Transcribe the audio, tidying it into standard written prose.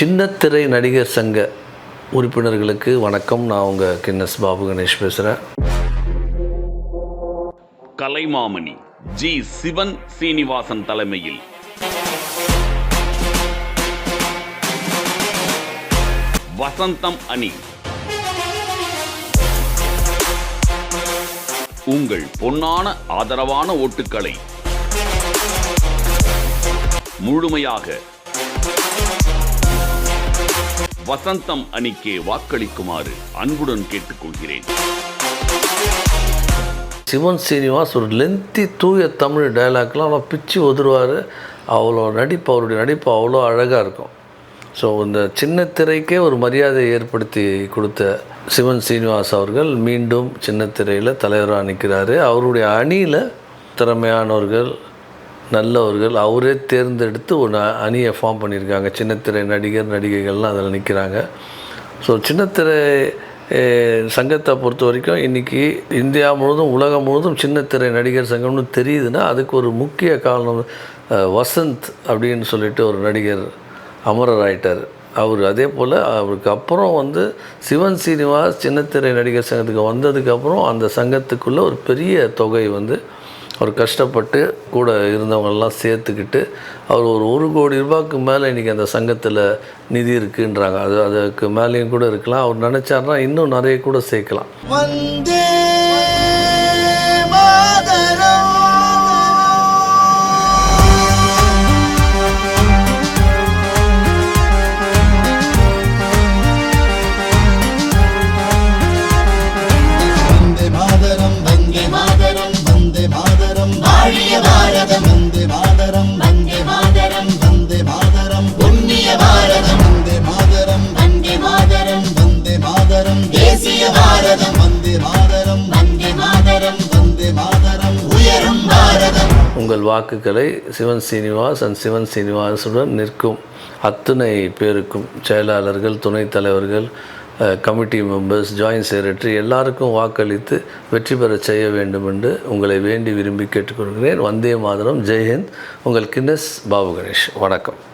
சின்னத்திரை நடிகர் சங்க உறுப்பினர்களுக்கு வணக்கம். நான் உங்கள் கின்னஸ் பாபு கணேஷ் பேசுகிறேன். கலைமாமணி ஜி. சிவன் சீனிவாசன் தலைமையில் வசந்தம் அணி உங்கள் பொன்னான ஆதரவான ஓட்டுக்களை முழுமையாக வசந்தம் அணிக்கே வாக்களிக்குமாறு அன்புடன் கேட்டுக்கொள்கிறேன். சிவன் சீனிவாஸ் ஒரு லென்த்தி தூய தமிழ் டைலாக்லாம் அவ்வளோ பிச்சு ஒதுருவார். அவருடைய நடிப்பு அவ்வளோ அழகாக இருக்கும். ஸோ இந்த சின்ன திரைக்கே ஒரு மரியாதை ஏற்படுத்தி கொடுத்த சிவன் சீனிவாஸ் அவர்கள் மீண்டும் சின்ன திரையில் தலைவராக நிற்கிறாரு. அவருடைய அணியில் திறமையானவர்கள், நல்லவர்கள் அவரே தேர்ந்தெடுத்து ஒரு அணியை ஃபார்ம் பண்ணியிருக்காங்க. சின்னத்திரை நடிகைகள்லாம் அதில் நிற்கிறாங்க. ஸோ சின்னத்திரை சங்கத்தை பொறுத்த வரைக்கும் இன்றைக்கி இந்தியா முழுவதும் உலகம் முழுவதும் சின்னத்திரை நடிகர் சங்கம்னு தெரியுதுன்னா அதுக்கு ஒரு முக்கிய காரணம் வசந்த் அப்படின்னு சொல்லிட்டு ஒரு நடிகர் அமரர் ஆயிட்டார். அவர் அதே போல் அவருக்கு அப்புறம் சிவன் சீனிவாஸ் சின்னத்திரை நடிகர் சங்கத்துக்கு வந்ததுக்கப்புறம் அந்த சங்கத்துக்குள்ளே ஒரு பெரிய தொகை அவர் கஷ்டப்பட்டு கூட இருந்தவங்களெல்லாம் சேர்த்துக்கிட்டு அவர் ஒரு 1 கோடி ரூபாய்க்கு மேலே இன்றைக்கி அந்த சங்கத்தில் நிதி இருக்குன்றாங்க. அதுக்கு மேலேயும் கூட இருக்கலாம். அவர் நினச்சார்னா இன்னும் நிறைய கூட சேர்க்கலாம். உங்கள் வாக்குகளை சிவன் சீனிவாஸ் சிவன் சீனிவாசுடன் நிற்கும் அத்தனை பேருக்கும், செயலாளர்கள், துணைத் தலைவர்கள், கமிட்டி மெம்பர்ஸ், ஜாயின்ட் செக்ரட்டரி எல்லாருக்கும் வாக்களித்து வெற்றி பெற செய்ய வேண்டும் என்று உங்களை வேண்டி விரும்பி கேட்டுக்கொள்கிறேன். வந்தே மாதரம். ஜெய்ஹிந்த். உங்கள் கின்னஸ் பாபு கணேஷ். வணக்கம்.